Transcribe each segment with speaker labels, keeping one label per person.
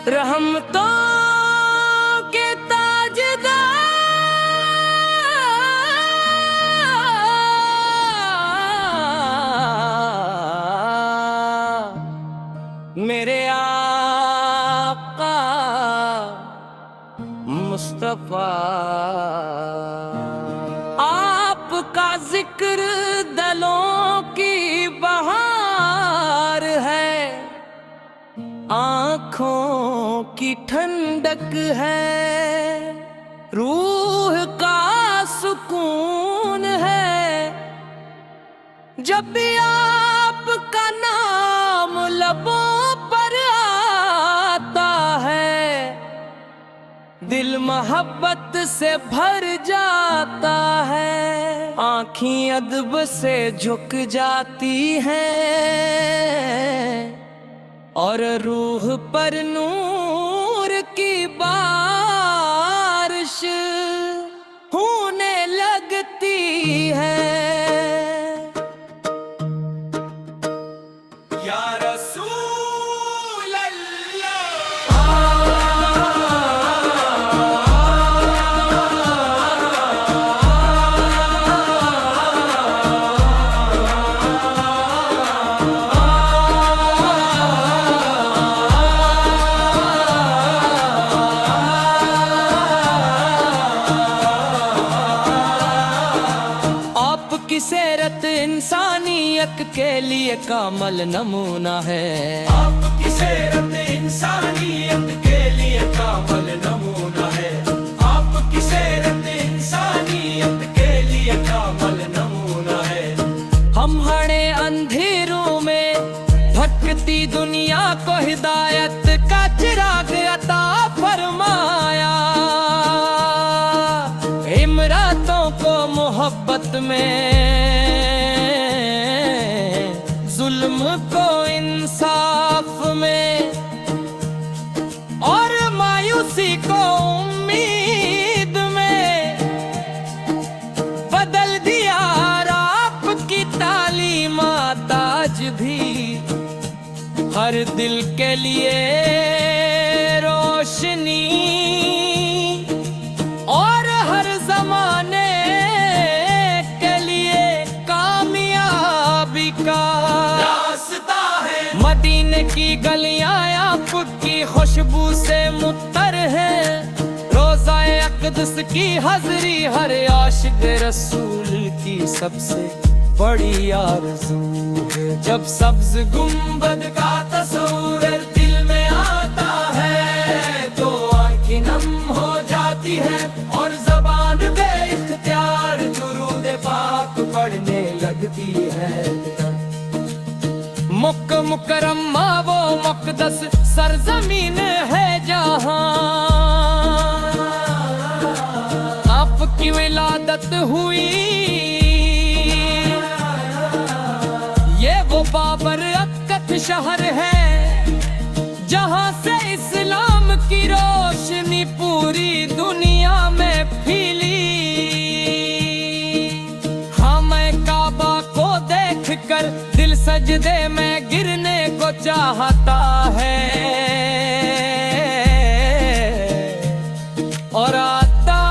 Speaker 1: रहमतों के ताजदार मेरे आका मुस्तफा। आपका जिक्र दलों की बहार है, आँखों की ठंडक है, रूह का सुकून है। जब भी आपका नाम लबों पर आता है, दिल मोहब्बत से भर जाता है। आँखें अदब से झुक जाती हैं और रूह पर नूर की बारिश होने लगती है। या रसूल आपकी सीरत इंसानियत के लिए कामल नमूना है।
Speaker 2: आपकी सीरत इंसानियत के लिए कामल नमूना है। आपकी सीरत इंसानियत के लिए कामल नमूना है।
Speaker 1: हम हड़े अंधेरों में भटकती दुनिया को हिदायत का चिराग अता फरमाया। इमरातों को मोहब्बत में, जुल्म को इंसाफ में और मायूसी को उम्मीद में बदल दिया। आपकी तालीमात आज भी हर दिल के लिए रोशनी और हर जमाने के लिए कामयाबी का
Speaker 2: रास्ता है।
Speaker 1: मदीने की गलियां आपकी खुशबू से मुत्तर है। रोज़ाए अक़दस की हाज़री हर आशिक़ रसूल की सबसे बड़ी आरज़ू है। जब सब्ज़ गुंबद का तस्वीर दिल में आता है तो आँखें नम हो जाती है और ज़बान बे-इख्तियार दुरूद पाक पढ़ने लगती है। मुकर्रमा वो मुक़द्दस सरज़मीन है जहाँ आपकी विलादत हुई। ये वो बाबर अक्कत शहर है जहाँ से इस्लाम की रोशनी पूरी दुनिया में फैली। हाँ, मैं काबा को देखकर दिल सजदे में गिरने को चाहता है और आता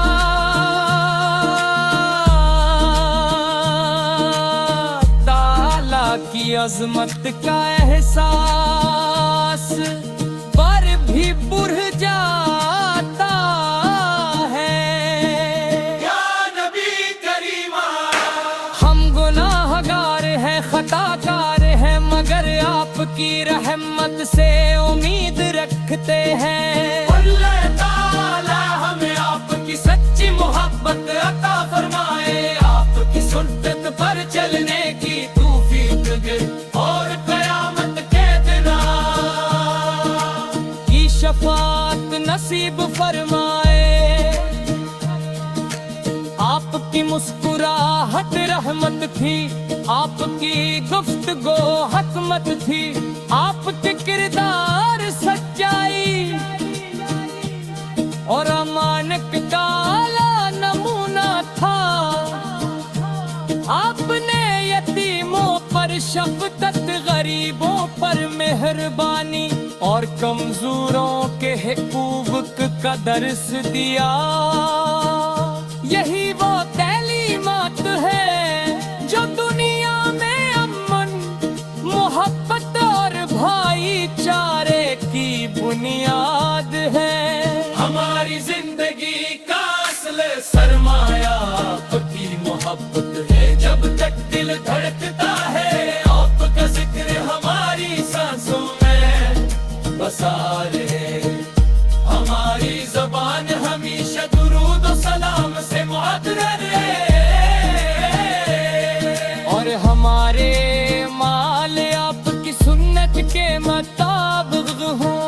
Speaker 1: ताला की अजमत का एहसास पर भी बुढ़ जाता है।
Speaker 2: या नबी करीमा,
Speaker 1: हम गुनाहगार हैं, खताकार हैं, मगर आपकी रहमत से उम्मीद रखते हैं।
Speaker 2: अल्लाह ताला हमें आपकी सच्ची मोहब्बत अता फरमाए। आपकी सुन्नत पर चलने की तौफीक दे और क़यामत के दिन
Speaker 1: की शफाअत नसीब फरमाए। आपकी मुस्कुराहट रहमत थी, आपकी गुफ्तगू हकमत थी, आपके किरदार सच्चाई और अमानत का आला नमूना था। आपने यतीमों पर शफ़क़त, गरीबों पर मेहरबानी और कमजोरों के हुकूक का दर्स दिया। यही वो तालीमात है जो दुनिया में अमन, मोहब्बत और भाईचारे की बुनियाद है।
Speaker 2: हमारी जिंदगी का असल सरमाया आपकी मोहब्बत है। जब तक दिल धड़कता है आपका जिक्र हमारी सांसों में बसा रहे। हमारी ज़बान हमेशा दुरूद और सलाम से मुअत्तर है।
Speaker 1: और हमारे माल आपकी सुन्नत के मुताबिक हों।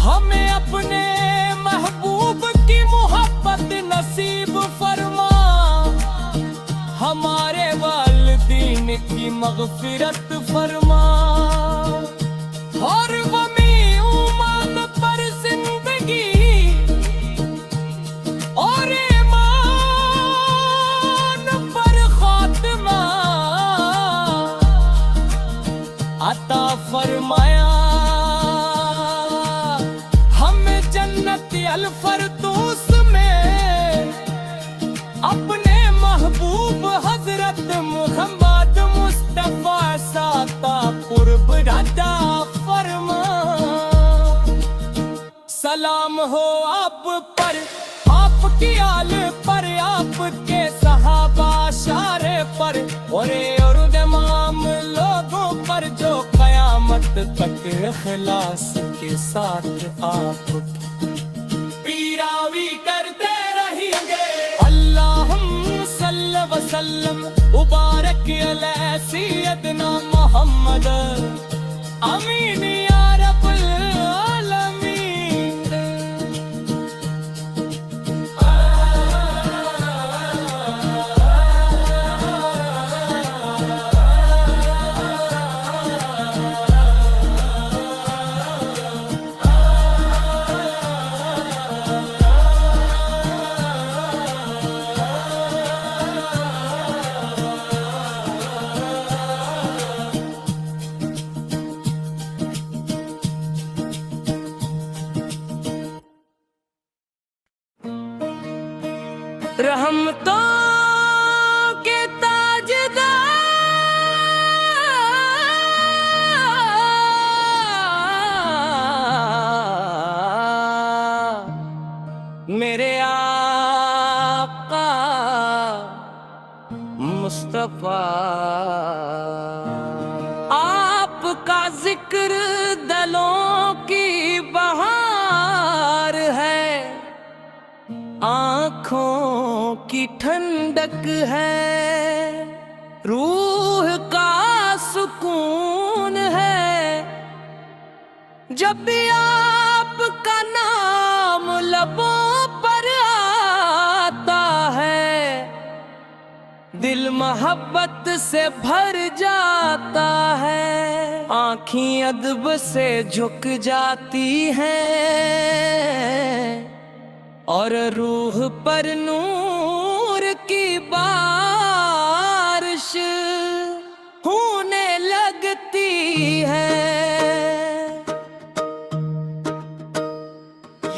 Speaker 1: हमें अपने महबूब की मोहब्बत नसीब फरमा। हमारे वालिदीन की मग़फ़िरत फरमा। और वमी ईमान पर जिंदगी और ईमान पर खात्मा अता फरमाया। अल-फरदौस में अपने महबूब हजरत मुहम्मद मुस्तफा साता कुर्ब रदा फरमा। सलाम हो आप पर, आपकी आल पर, आपके सहाबा शारे पर और तमाम लोगों पर जो कयामत तक इखलास के साथ आप
Speaker 2: पीरावी करते रहेंगे।
Speaker 1: अल्लाहुम्मा सल्लि व सल्लिम मुबारक अला सय्यदना मोहम्मद आमीन या रब्बल आलमीन। रहमतों के ताजदार मेरे आका मुस्तफा, आपका जिक्र दलों की बहार है, आँखों की ठंडक है, रूह का सुकून है। जब भी आपका नाम लबों पर आता है, दिल मोहब्बत से भर जाता है, आँखें अदब से झुक जाती हैं और रूह पर नूर की बारिश होने लगती है।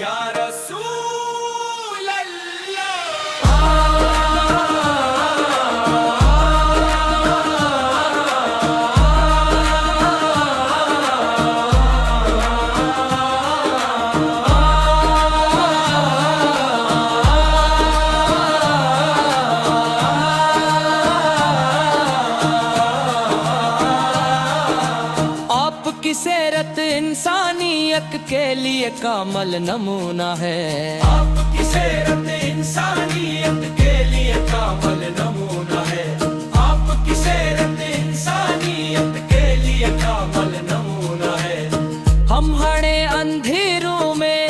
Speaker 2: या रसूल
Speaker 1: आपकी सीरत इंसानियत के लिए कामल नमूना है।
Speaker 2: आपकी सीरत इंसानियत के लिए कामल नमूना है। आपकी सीरत इंसानियत के लिए कामल नमूना है।
Speaker 1: हम हड़े अंधेरों में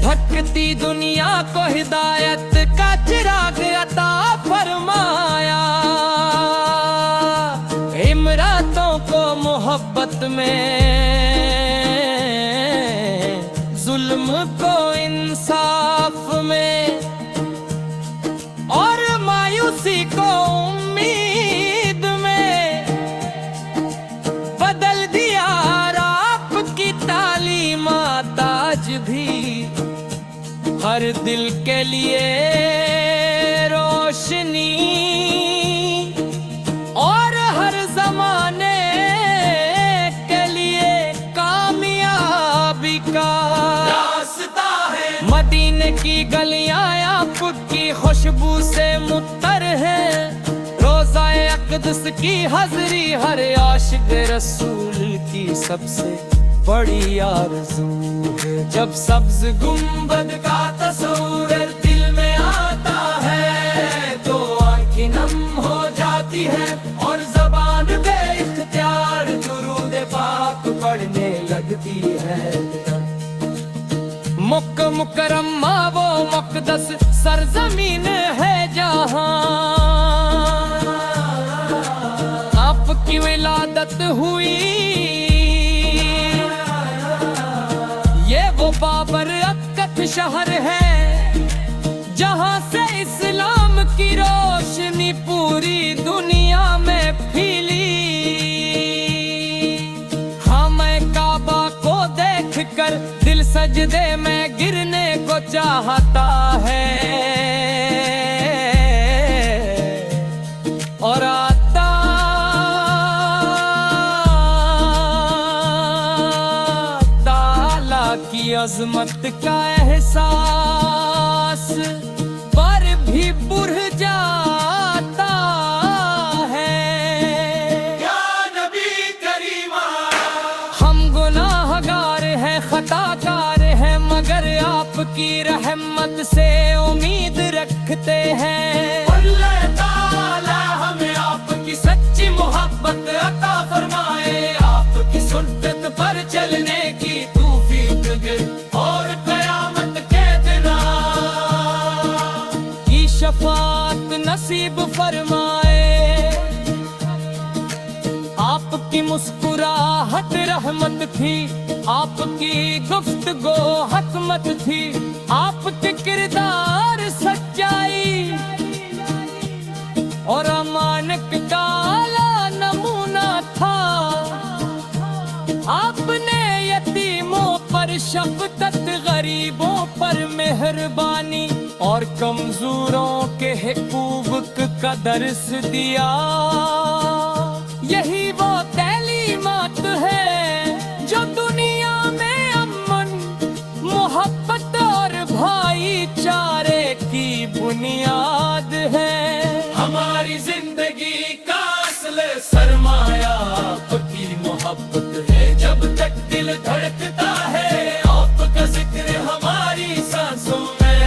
Speaker 1: भटकती दुनिया को हिदायत का चिराग अता फरमाया। इमरातों को मोहब्बत में, जुल्म को इंसाफ में, हर दिल के लिए रोशनी और हर जमाने के लिए कामयाबी का
Speaker 2: रास्ता है।
Speaker 1: मदीने की गलियां आपकी खुशबू से मुत्तर है। रोज़ाए अक़दस की हज़री हर आशिक़ रसूल की सबसे बड़ी आरज़ू है।
Speaker 2: जब सब्ज गुंबद का तस्वीर दिल में आता है तो आँखें नम हो जाती है और ज़बान पे इख्तियार दुरूद पाक पढ़ने लगती है।
Speaker 1: मक्का मुकर्रमा वो मुक़द्दस सरज़मीन है जहाँ आपकी विलादत हुई। ये वो बाबर अक्कत शहर है जहाँ से इस्लाम की रोशनी पूरी दुनिया में फैली। हाँ, मैं काबा को देख कर दिल सजदे में गिरने को चाहता है और आता ताला की अजमत का एहसास पर भी बुझ जाता है।
Speaker 2: या नबी करीमा,
Speaker 1: हम गुनाहगार हैं, खताकार हैं, मगर आपकी रहमत से उम्मीद रखते हैं।
Speaker 2: अल्लाह ताला हमें आपकी सच्ची मोहब्बत अता फरमाए। आपकी सुन्नत पर चलने की तौफीक दे और क़यामत के दिन
Speaker 1: की शफाअत नसीब फरमाए। आपकी मुस्कुराहट रहमत थी, आपकी गुफ्तगू हकमत थी, आपके किरदार सच्चाई और अमानत का आला नमूना था। आपने यतीमों पर शफ़क़त, गरीबों पर मेहरबानी और कमजोरों के हुकूक का दर्स दिया। यही वो तालीमात है जो दुनिया में अमन, मोहब्बत और भाईचारे की बुनियाद है।
Speaker 2: हमारी जिंदगी का असल सरमाया आपकी मोहब्बत है। जब तक दिल धड़कता है आपका जिक्र हमारी सांसों में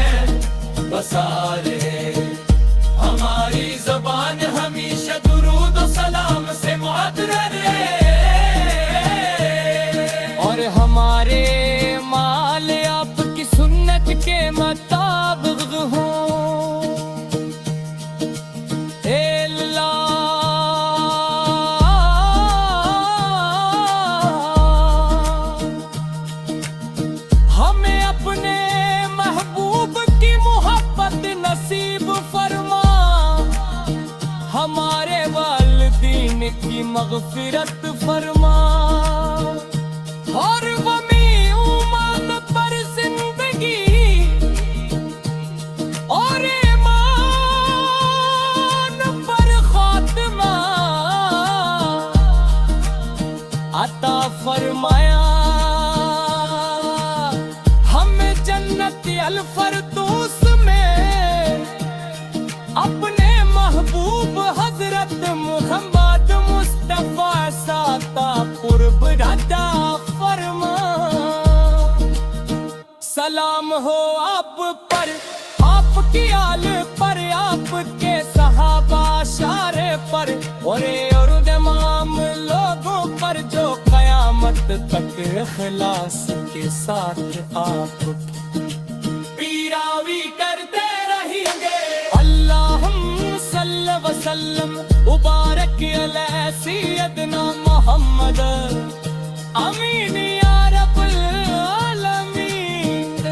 Speaker 2: बसा रहे। हमारी ज़बान हमेशा दुरूद और सलाम से मुअत्तर है
Speaker 1: और हमारे माल आपकी सुन्नत के मुताबिक हो। हमें अपने महबूब की मोहब्बत नसीब फरमा। हमारे वालिदीन की मग़फ़िरत फरमा और वमी ईमान पर जिंदगी और ईमान पर खात्मा अता फरमाया। हमें जन्नत अल फरदौस में अपने महबूब हजरत मुहम्मद मुस्तफा साता कुर्ब अता फरमा। सलाम हो आप पर, आपकी आल पर, आपके सहाबा शारे पर और तमाम लोगों पर जो क़यामत तक इखलास के साथ आप
Speaker 2: पीरावी करते रहेंगे।
Speaker 1: अल्लाहुम्मा सल्लि वसल्लम मुबारक अला सय्यदना मोहम्मद आमीन या रब्बल आलमीन।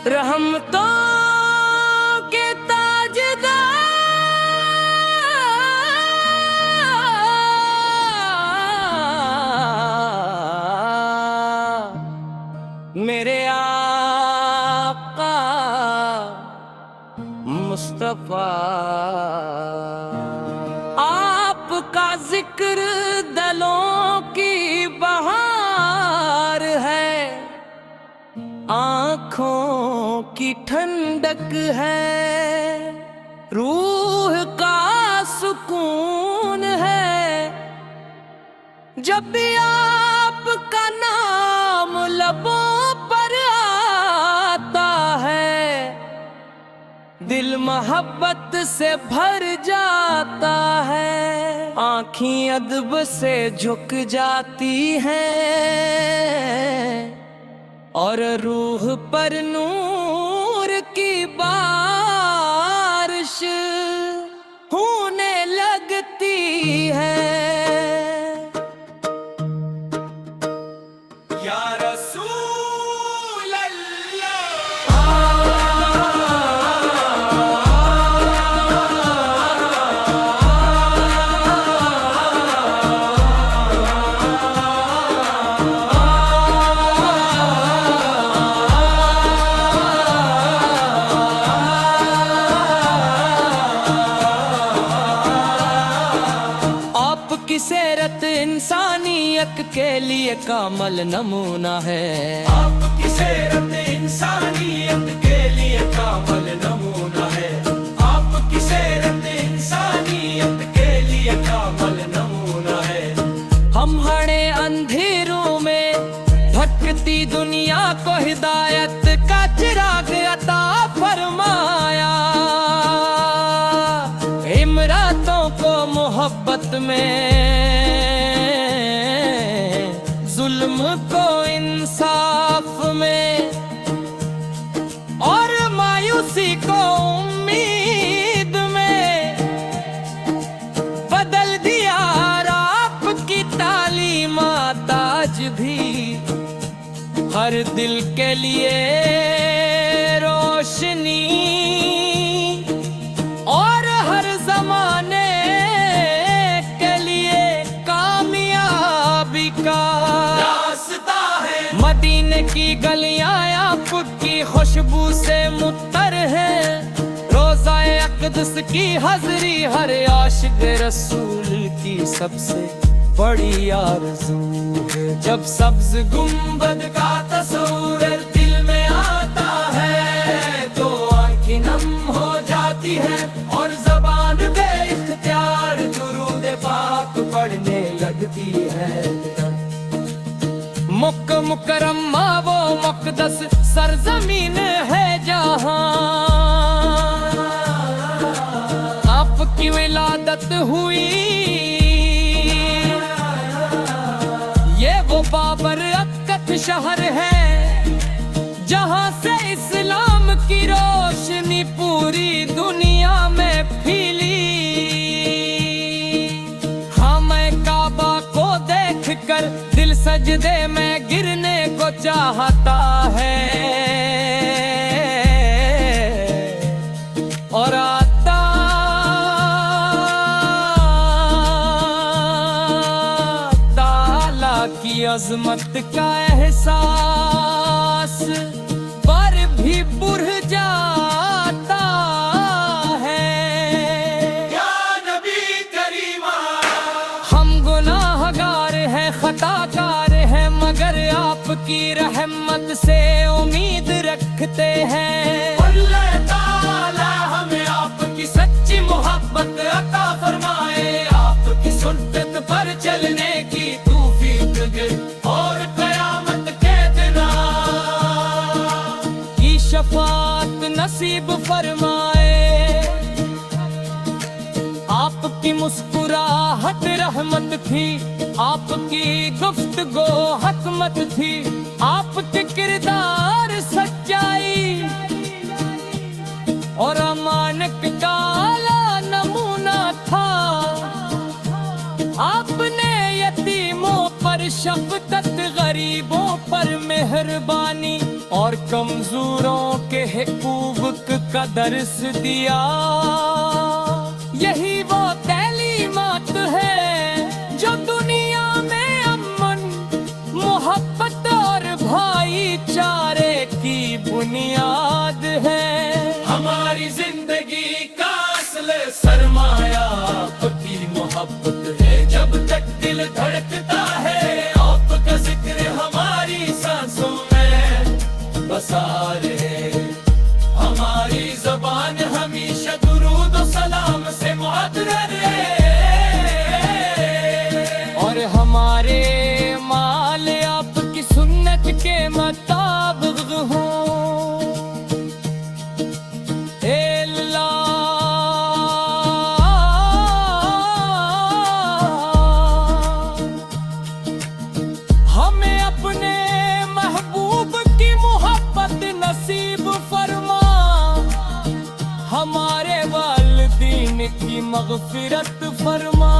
Speaker 1: रहमतों के ताजदार मेरे आका मुस्तफा, आपका जिक्र दलों की बहार है, आँखों की ठंडक है, रूह का सुकून है। जब भी आपका नाम लबों पर आता है, दिल मोहब्बत से भर जाता है, आँखें अदब से झुक जाती हैं और रूह पर नूर की बारिश होने लगती है।
Speaker 2: या रसूल
Speaker 1: आपकी सीरत इंसानियत के लिए कामल नमूना है,
Speaker 2: आपकी सीरत इंसानियत के लिए कामल नमूना है, आपकी सीरत इंसानियत के लिए कामल नमूना है।
Speaker 1: हम हड़े अंधेरों में भटकती दुनिया को हिदायत का चिराग अता फरमाया, इमरातों को मोहब्बत में, जुल्म को इंसाफ में और मायूसी को उम्मीद में बदल दिया। आपकी तालीमात आज भी हर दिल के लिए रोशनी और हर जमाने के लिए कामयाबी का
Speaker 2: रास्ता है।
Speaker 1: मदीने की गलियां आपकी खुशबू से मुत्तर है, रोज़ाए अक़दस की हाज़री हर आशिक़ रसूल की सबसे बड़ी आरज़ू है। जब सब्ज़ गुंबद का तस्वीर दिल में आता है तो आँखें नम हो जाती है और ज़बान बे-इख्तियार दुरूद पाक पढ़ने लगती है। मक्का मुकर्रमा वो मुक़द्दस सरज़मीन है जहाँ आपकी विलादत हुई, ये वो बाबर अक्कत शहर है जहाँ से इस्लाम की रोशनी पूरी दुनिया में फैली। हाँ, मैं काबा को देखकर दिल सजदे में गिरने को चाहता है और आता ताला की अजमत का एहसास पर भी बुढ़ जाता है।
Speaker 2: या नबी करीमा,
Speaker 1: हम गुनाहगार हैं, खताकार हैं, मगर आपकी रहमत से उम्मीद रखते हैं।
Speaker 2: अल्लाह ताला हमें आपकी सच्ची मोहब्बत अता फरमाए, आपकी सुन्नत पर चलने की तौफीक दे और क़यामत के दिन
Speaker 1: की शफाअत नसीब फरमाए। आपकी मुस्कुराहट रहमत थी, आपकी गुफ्तगो हकमत थी, आपके किरदार सच्चाई और अमानत का आला नमूना था। आपने यतीमों पर शफकत, गरीबों पर मेहरबानी और कमजोरों के हुकूक का दर्स दिया। यही वो तालीमात है जो दुनिया में अमन, मोहब्बत और भाईचारे की बुनियाद है।
Speaker 2: हमारी जिंदगी का असल सरमाया आपकी मोहब्बत है। जब तक दिल धड़कता है आपका जिक्र हमारी सांसों में बसा रहे। हमारी ज़बान हमेशा दुरूद और सलाम से मुअत्तर रहे।
Speaker 1: और हमारे माल आपकी सुन्नत के मुताबिक हों। हमें अपने महबूब की मोहब्बत नसीब फरमा। हमारे वालिदीन की मग़फ़िरत फरमा।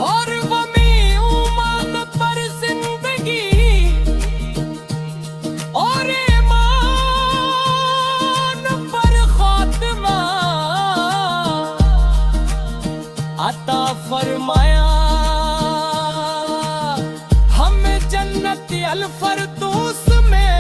Speaker 1: और वमी ईमान पर जिंदगी और ईमान पर खात्मा अता फरमाया। हमें जन्नती अल फरदौस में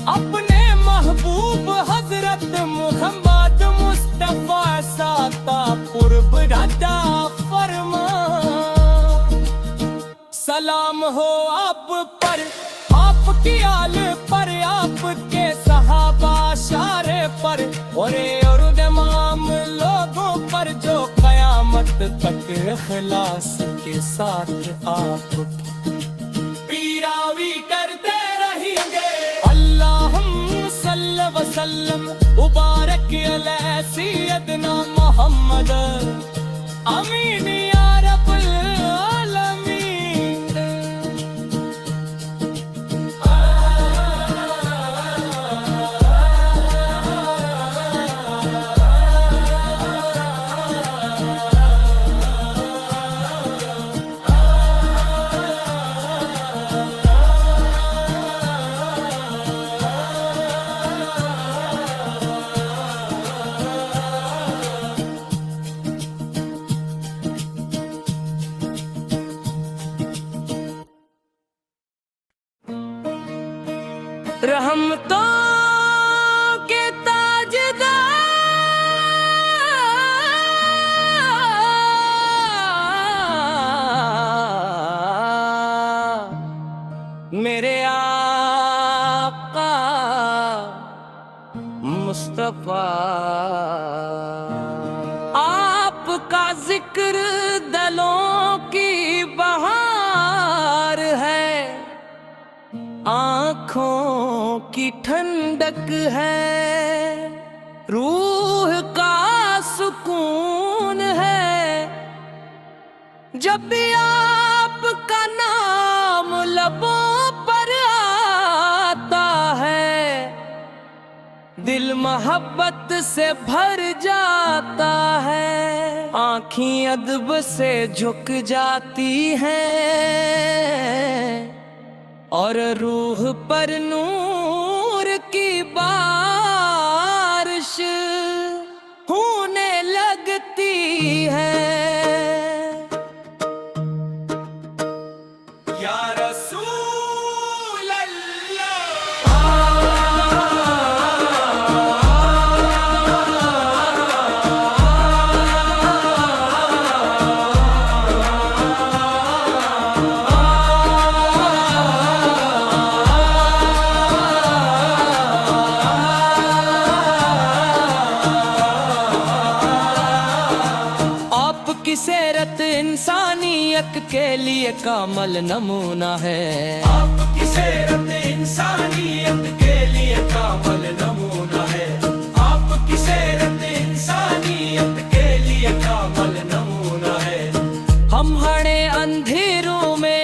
Speaker 1: अपने महबूब हजरत मुहम्मद मुस्तफा साता पुरब अता फरमा। सलाम हो आप पर, आपकी आल पर, आपके सहाबा शारे पर और तमाम लोगों पर जो कयामत तक इखलास के साथ आप
Speaker 2: पीरावी करते रहेंगे।
Speaker 1: अल्लाहुम्मा सल्लि व सल्लिम मुबारक अला सय्यदना मोहम्मद आमीन या रब्बल आलमीन। रहमतों के ताजदार मेरे आका मुस्तफा, आपका जिक्र दलों की बहार है, आँखों की ठंडक है, रूह का सुकून है। जब भी आपका नाम लबों पर आता है, दिल मोहब्बत से भर जाता है। आँखें अदब से झुक जाती हैं और रूह पर नूर की बारिश होने लगती है।
Speaker 2: या रसूल
Speaker 1: आपकी सीरत इंसानियत के लिए कामल नमूना है।
Speaker 2: आपकी सीरत इंसानियत के लिए कामल नमूना है। आपकी सीरत इंसानियत के लिए कामल नमूना है।
Speaker 1: हम हड़े अंधेरों में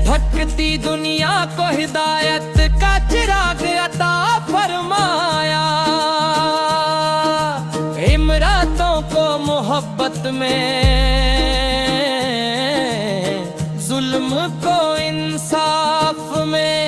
Speaker 1: भटकती दुनिया को हिदायत का चिराग अता फरमाया। इमरातों को मोहब्बत में, जुल्म को इंसाफ में,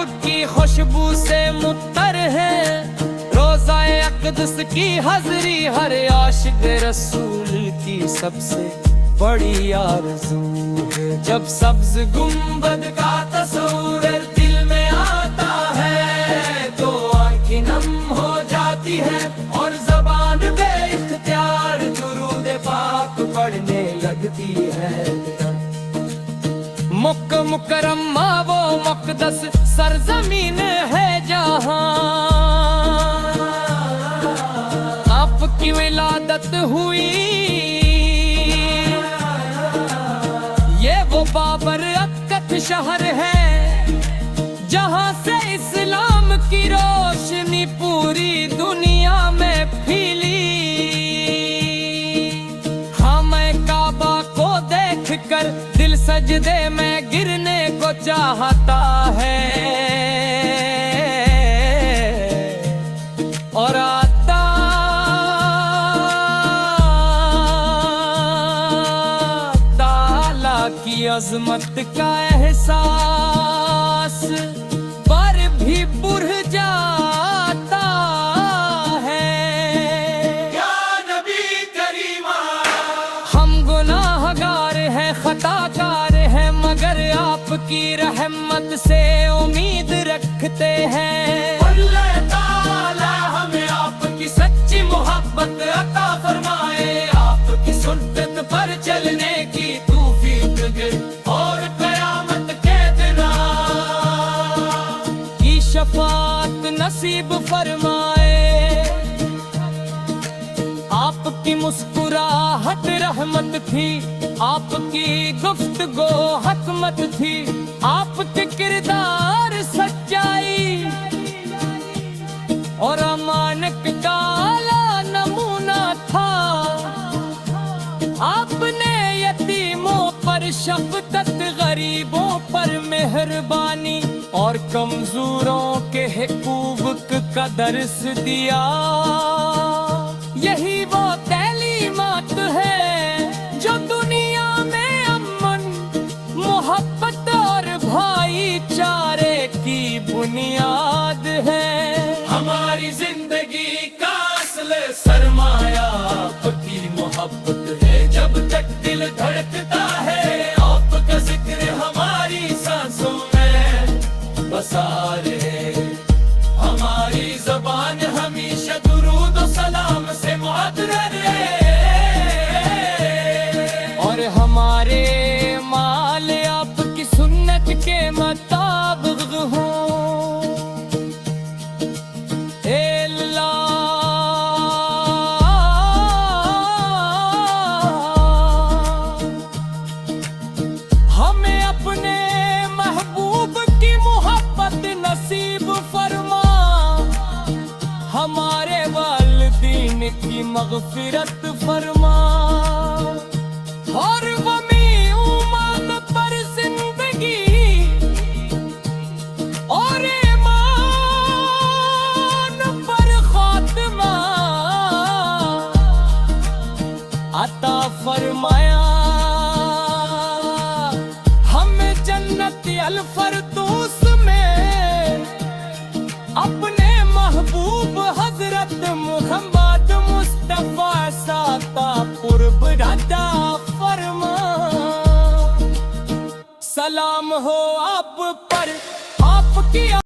Speaker 1: आपकी खुशबू से मुत्तर है, रोज़ाए अक़दस की हाज़री हर आशिक़ रसूल की सबसे बड़ी आरज़ू है।
Speaker 2: जब सब्ज गुंबद का तस्वीर दिल में आता है तो आँखें नम हो जाती है और ज़बान बेइख्तियार दुरूद पाक पढ़ने लगती है।
Speaker 1: मक्का मुकर्रमा वो मुक़द्दस सरज़मीन है जहाँ आपकी विलादत हुई। ये वो बाबर अक्कत शहर है जहाँ से इस्लाम की रोशनी पूरी दुनिया में फैली। हाँ, मैं काबा को देखकर दिल सजदे में गिरने को चाहता है और आता ताला की अजमत का एहसास पर भी बुढ़ जाता है।
Speaker 2: या नबी करीमा,
Speaker 1: हम गुनाहगार हैं, खताकार हैं, मगर आपकी रहमत से उम्मीद रखते हैं।
Speaker 2: अल्लाह ताला हमें आपकी सच्ची मोहब्बत अता फरमाए, आपकी सुन्नत पर चलने की तौफीक दे और कयामत के दिन
Speaker 1: की शफाअत नसीब फरमाए। आपकी मुस्कुराहट रहमत थी, आपकी गुफ्तगो हकमत थी, आपके किरदार सच्चाई और अमानत का आला नमूना था। आपने यतीमों पर शफ़क़त, गरीबों पर मेहरबानी और कमजोरों के हुकूक का दर्स दिया। यही वो तालीमात है जो दुनिया में अमन, मोहब्बत और भाईचारे की बुनियाद है।
Speaker 2: हमारी जिंदगी का असल सरमाया आपकी मोहब्बत है। जब तक दिल धड़कता है आपका जिक्र हमारी सांसों में बसा रहे। हमारी ज़बान हमेशा दुरूद और सलाम से मुअत्तर रहे
Speaker 1: और हमारे माल आपकी सुन्नत के मुताबिक हो। हमें अपने महबूब की मोहब्बत नसीब फरमा, हमारे वालिदीन की मग़फ़िरत फरमा।